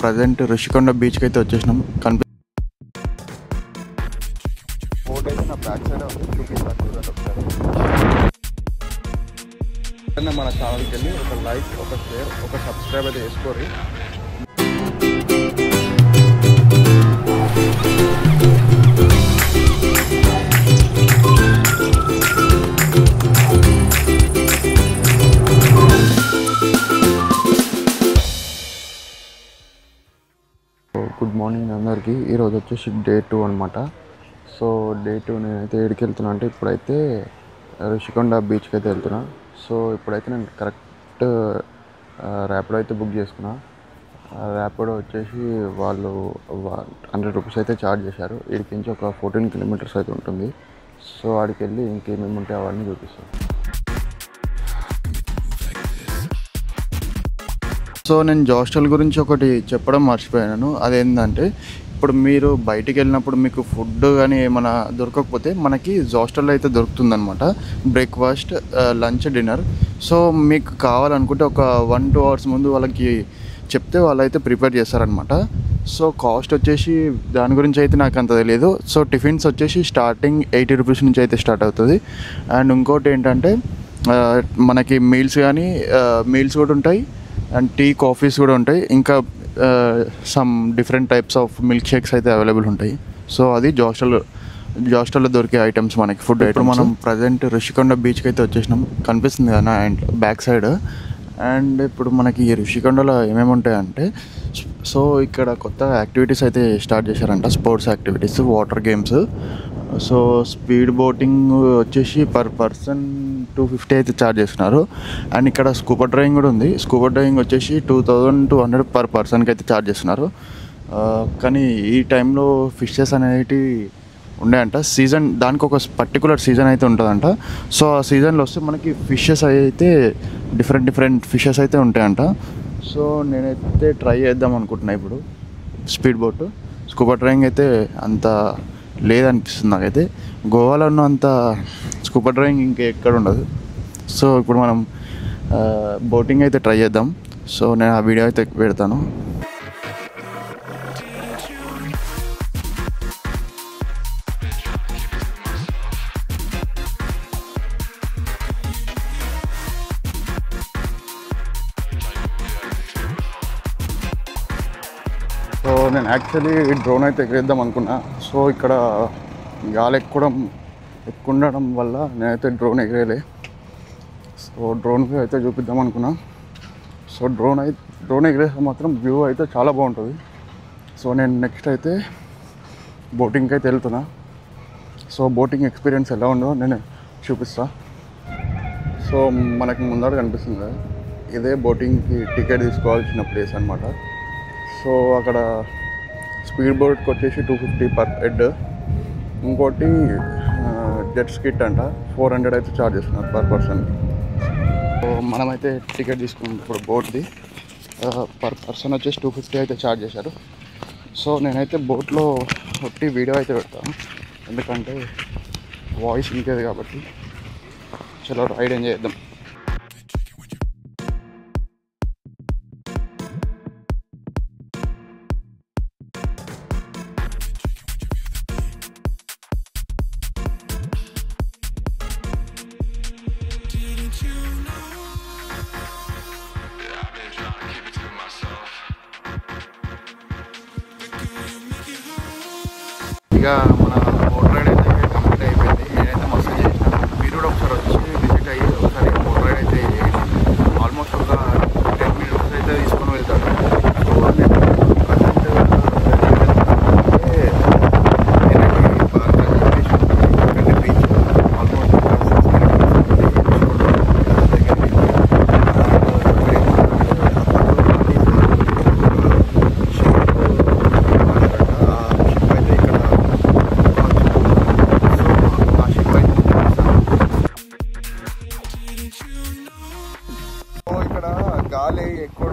Present Rushikonda బీచ్కి అయితే వచ్చేసినాం. బోట్ అయితే నా బ్యాక్ సైడ్ చూపిస్తాను చూడండి ఒకసారి. మన ఛానల్కి వెళ్ళి ఒక లైక్, ఒక షేర్, ఒక సబ్స్క్రైబ్ అయితే చేసుకోరి. గుడ్ మార్నింగ్ అందరికీ. ఈరోజు వచ్చేసి డే 2 అనమాట. సో డే 2 నేనైతే ఏడికి వెళ్తున్నా అంటే ఇప్పుడైతే ఋషికొండ బీచ్కి అయితే వెళ్తున్నా. సో ఇప్పుడైతే నేను కరెక్ట్ ర్యాపిడో అయితే బుక్ చేసుకున్నా. ర్యాపిడో వచ్చేసి వాళ్ళు 100 రూపీస్ అయితే ఛార్జ్ చేశారు. ఇక్కడికి నుంచి ఒక 14 కిలోమీటర్స్ అయితే ఉంటుంది. సో ఆడికి వెళ్ళి ఇంకేమేమి ఉంటాయి అవన్నీ చూపిస్తాను. సో నేను జాస్టల్ గురించి ఒకటి చెప్పడం మర్చిపోయాను. అదేంటంటే ఇప్పుడు మీరు బయటికి వెళ్ళినప్పుడు మీకు ఫుడ్ కానీ ఏమైనా దొరకకపోతే మనకి జాస్టల్లో అయితే దొరుకుతుందనమాట. Breakfast, lunch, dinner. సో మీకు కావాలనుకుంటే ఒక 1-2 అవర్స్ ముందు వాళ్ళకి చెప్తే వాళ్ళైతే ప్రిపేర్ చేస్తారనమాట. సో కాస్ట్ వచ్చేసి దాని గురించి అయితే నాకు అంత తెలియదు. సో టిఫిన్స్ వచ్చేసి స్టార్టింగ్ 80 రూపీస్ నుంచి అయితే స్టార్ట్ అవుతుంది. అండ్ ఇంకోటి ఏంటంటే మనకి మీల్స్ కూడా ఉంటాయి అండ్ టీ, కాఫీస్ కూడా ఉంటాయి. ఇంకా some different types of milk shakes అయితే అవైలబుల్ ఉంటాయి. సో అది జాస్టల్లో దొరికే ఐటమ్స్ మనకి ఫుడ్ ఐటమ్స్. మనం ప్రజెంట్ ఋషికొండ బీచ్కి అయితే వచ్చేసినాం. కనిపిస్తుంది కదా అండ్ బ్యాక్ సైడ్. అండ్ ఇప్పుడు మనకి ఈ ఋషికొండలో ఏమేమి ఉంటాయంటే సో ఇక్కడ కొత్త యాక్టివిటీస్ అయితే స్టార్ట్ చేశారంట. Sports activities, water games. So speed boating వచ్చేసి పర్ పర్సన్ 250 అయితే ఛార్జ్ చేస్తున్నారు. అండ్ ఇక్కడ స్కూబా డ్రైవింగ్ కూడా ఉంది. స్కూబా డ్రైవింగ్ వచ్చేసి 2200 పర్ పర్సన్కి అయితే ఛార్జ్ చేస్తున్నారు. కానీ ఈ టైంలో ఫిషెస్ అనేవి ఉన్నాయంట. సీజన్ దానికి ఒక పర్టికులర్ సీజన్ అయితే ఉంటుందంట. సో ఆ సీజన్లో వస్తే మనకి ఫిషెస్ అయితే డిఫరెంట్ ఫిషెస్ అయితే ఉంటాయంట. సో నేనైతే ట్రై చేద్దాం అనుకుంటున్నా ఇప్పుడు స్పీడ్ బోట్. స్కూబా డ్రైవింగ్ అయితే అంత లేదనిపిస్తుంది నాకైతే. గోవాలో ఉన్నంత స్కూబా డ్రైవింగ్ ఇంకెక్కడ ఉండదు. సో ఇప్పుడు మనం బోటింగ్ అయితే ట్రై చేద్దాం. సో నేను ఆ వీడియో అయితే పెడతాను. సో నేను యాక్చువల్లీ డ్రోన్ అయితే ఎగరేద్దాం అనుకున్నా. సో ఇక్కడ గాలి ఎక్కువ ఉండడం వల్ల నేనైతే డ్రోన్ ఎగరేయలే. సో డ్రోన్ వ్యూ అయితే చూపిద్దాం అనుకున్నా. సో డ్రోన్ ఎగరేస్తే మాత్రం వ్యూ అయితే చాలా బాగుంటుంది. సో నేను నెక్స్ట్ అయితే బోటింగ్కి అయితే వెళ్తున్నా. సో బోటింగ్ ఎక్స్పీరియన్స్ ఎలా ఉందో నేను చూపిస్తా. సో మనకి ముందర కనిపిస్తుంది కదా, ఇదే బోటింగ్కి టికెట్ తీసుకోవాల్సిన ప్లేస్ అనమాట. సో అక్కడ స్పీడ్ బోట్కి వచ్చేసి 250 పర్ హెడ్. ఇంకోటి జెట్ స్కిట్ అంట 400 అయితే ఛార్జ్ చేస్తున్నారు పర్ పర్సన్కి. సో మనమైతే టికెట్ తీసుకున్నాం ఇప్పుడు బోట్ది. పర్ పర్సన్ వచ్చేసి 250 అయితే ఛార్జ్ చేశారు. సో నేనైతే బోట్లో ఒట్టి వీడియో అయితే పెడతాను, ఎందుకంటే వాయిస్ ఇంకేది కాబట్టి. చలో రైడ్ ఎంజాయ్ చేద్దాం. ఇక మన బోట్ రైడ్ అయితే కంప్లీట్ అయిపోయింది. నేనైతే మస్తు చేసిన. మీరు కూడా ఒకసారి వచ్చి విజిట్ అయ్యి ఒకసారి బోట్ రైడ్ అయితే ఆల్మోస్ట్ ఒక 10 మినిట్స్ అయితే తీసుకొని వెళ్తాను. సో నేను ప్రజెంట్ బీచ్ ఆల్మోస్ట్ గాలి ఎక్కువ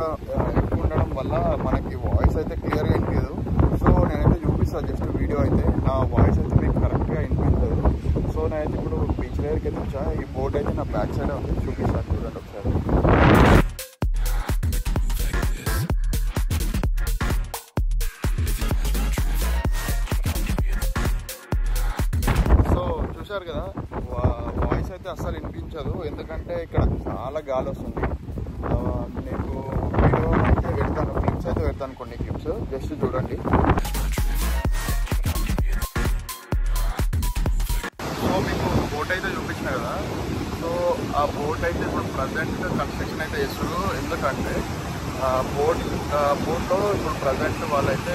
ఉండడం వల్ల మనకి వాయిస్ అయితే క్లియర్గా వినిపించదు. సో నేనైతే చూపిస్తాను జస్ట్ వీడియో అయితే. నా వాయిస్ అయితే మీకు కరెక్ట్గా వినిపించదు. సో నేనైతే ఇప్పుడు బీచ్ దగ్గరికి అయితే వచ్చా. ఈ బోట్ అయితే నా బ్యాక్ సైడ్ ఉంది, చూపిస్తాను చూడండి ఒకసారి. కనిపించదు, ఎందుకంటే ఇక్కడ చాలా గాలి వస్తుంది. నీకు వీడియో అయితే పెడతాను, క్లిప్స్ అయితే పెడతాను, కొన్ని క్లిప్స్ జస్ట్ చూడండి. సో మీకు బోట్ అయితే చూపించిన కదా, సో ఆ బోట్ అయితే ఇప్పుడు ప్రజెంట్ కన్స్ట్రక్షన్ అయితే చేస్తారు. ఎందుకంటే బోట్లో ఇప్పుడు ప్రజెంట్ వాళ్ళైతే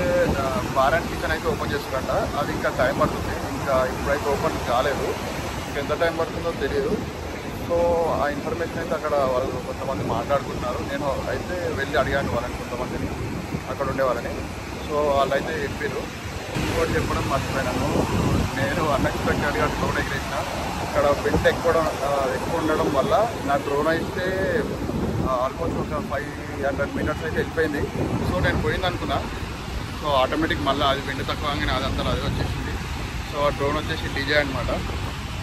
బార్ అండ్ కిచెన్ అయితే ఓపెన్ చేస్తారంట. అది ఇంకా టైం పడుతుంది, ఇంకా ఇప్పుడైతే ఓపెన్ కాలేదు, ఎంత టైం పడుతుందో తెలియదు. సో ఆ ఇన్ఫర్మేషన్ అయితే అక్కడ వాళ్ళు కొంతమంది మాట్లాడుకుంటున్నారు. నేను అయితే వెళ్ళి అడిగాను వాళ్ళని, కొంతమందిని అక్కడ ఉండే వాళ్ళని. సో వాళ్ళైతే చెప్పారు. ఇంకోటి చెప్పడం మర్చిపోయినాను, నేను అన్ఎక్స్పెక్టెడ్గా డ్రోన్ ఎగిరేసిన. ఇక్కడ బెంట్ ఎక్కువ ఉండడం వల్ల నా డ్రోన్ అయితే ఆల్మోస్ట్ ఒక 500 మీటర్స్ అయితే వెళ్ళిపోయింది. సో నేను పోయింది అనుకున్నా. సో ఆటోమేటిక్ మళ్ళీ అది బెంట్ తక్కువగానే అదంతా అది వచ్చేసింది. సో ఆ డ్రోన్ వచ్చేసి డీజే అనమాట.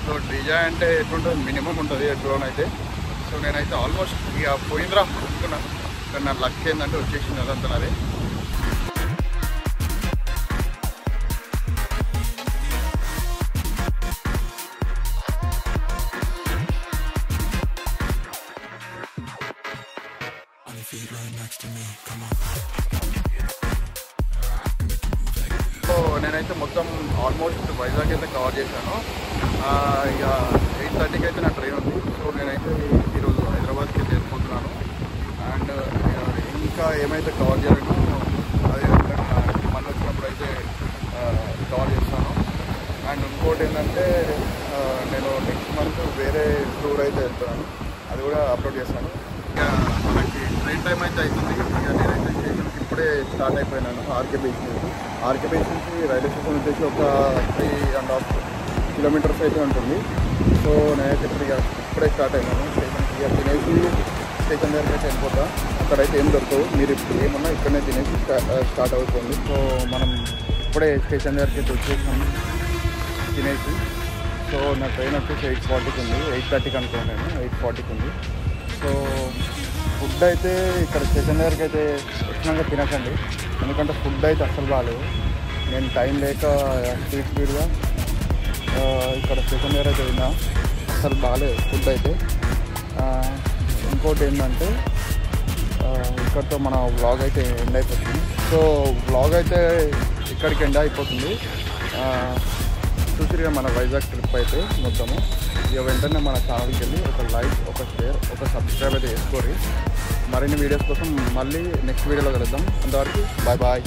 సో డీజే అంటే ఎట్లుంటుంది, మినిమం ఉంటుంది డ్రోన్ అయితే. సో నేనైతే ఆల్మోస్ట్ ఇక పోయిందిరా అనుకున్నాను, కానీ నా లక్ ఏంటంటే వచ్చేసింది అదంతా నాది. సో నేనైతే మొత్తం ఆల్మోస్ట్ వైజాగ్ అయితే కవర్ చేశాను. ఇక 8:30కి అయితే నా ట్రైన్ ఉంది. సో నేనైతే ఈరోజు హైదరాబాద్కి అయితే వెళ్ళిపోతున్నాను. అండ్ ఇంకా ఏమైతే కవర్ చేయాలనో అది మళ్ళీ వచ్చినప్పుడు అయితే కవర్ చేస్తాను. అండ్ ఇంకోటి ఏంటంటే నేను నెక్స్ట్ మంత్ వేరే టూర్ అయితే వెళ్తున్నాను, అది కూడా అప్లోడ్ చేస్తాను. ఇక మనకి ట్రైన్ టైం అయితే అవుతుంది. ఇక నేనైతే స్టేషన్కి ఇప్పుడే స్టార్ట్ అయిపోయినాను. ఆర్కే బీచ్ నుంచి రైల్వే స్టేషన్ వచ్చేసి ఒక 3.5 కిలోమీటర్స్ అయితే ఉంటుంది. సో నేనైతే ఇప్పుడే స్టార్ట్ అయినాను స్టేషన్కి. ఇక తినేసి స్టేషన్ దగ్గరికి అయితే వెళ్ళిపోతా. అక్కడైతే ఏం దొరకవు, మీరు ఏమన్నా ఇక్కడనే తినేసి స్టార్ట్ అవుతుంది. సో మనం ఇప్పుడే స్టేషన్ దగ్గరికి అయితే వచ్చేసాము తినేసి. సో నా ట్రైన్ వచ్చేసి 8:40కి ఉంది, 8:30కి అనుకోండి, నేను 8:40కి ఉంది. సో ఫుడ్ అయితే ఇక్కడ స్టేషన్ దగ్గరికి అయితే వచ్చినాక తినకండి, ఎందుకంటే ఫుడ్ అయితే అస్సలు బాగాలేదు. నేను టైం లేక స్పీడ్గా ఇక్కడ స్టేషన్ దగ్గర అయితే తిన్నా, అస్సలు బాగాలేదు ఫుడ్ అయితే. ఇంకోటి ఏంటంటే ఇక్కడితో మన వ్లాగ్ అయితే ఎండ్ అయిపోతుంది. సో వ్లాగ్ అయితే ఇక్కడికి ఎండ్ అయిపోతుంది. చూసిగా మన వైజాగ్ ట్రిప్ అయితే మొత్తము. ఇక వెంటనే మన ఛానల్కి వెళ్ళి ఒక లైక్, ఒక షేర్, ఒక సబ్స్క్రైబ్ అయితే చేసుకోండి. మరిన్ని వీడియోస్ కోసం మళ్ళీ నెక్స్ట్ వీడియోలో కలుద్దాం. అంతవరకు బాయ్ బాయ్.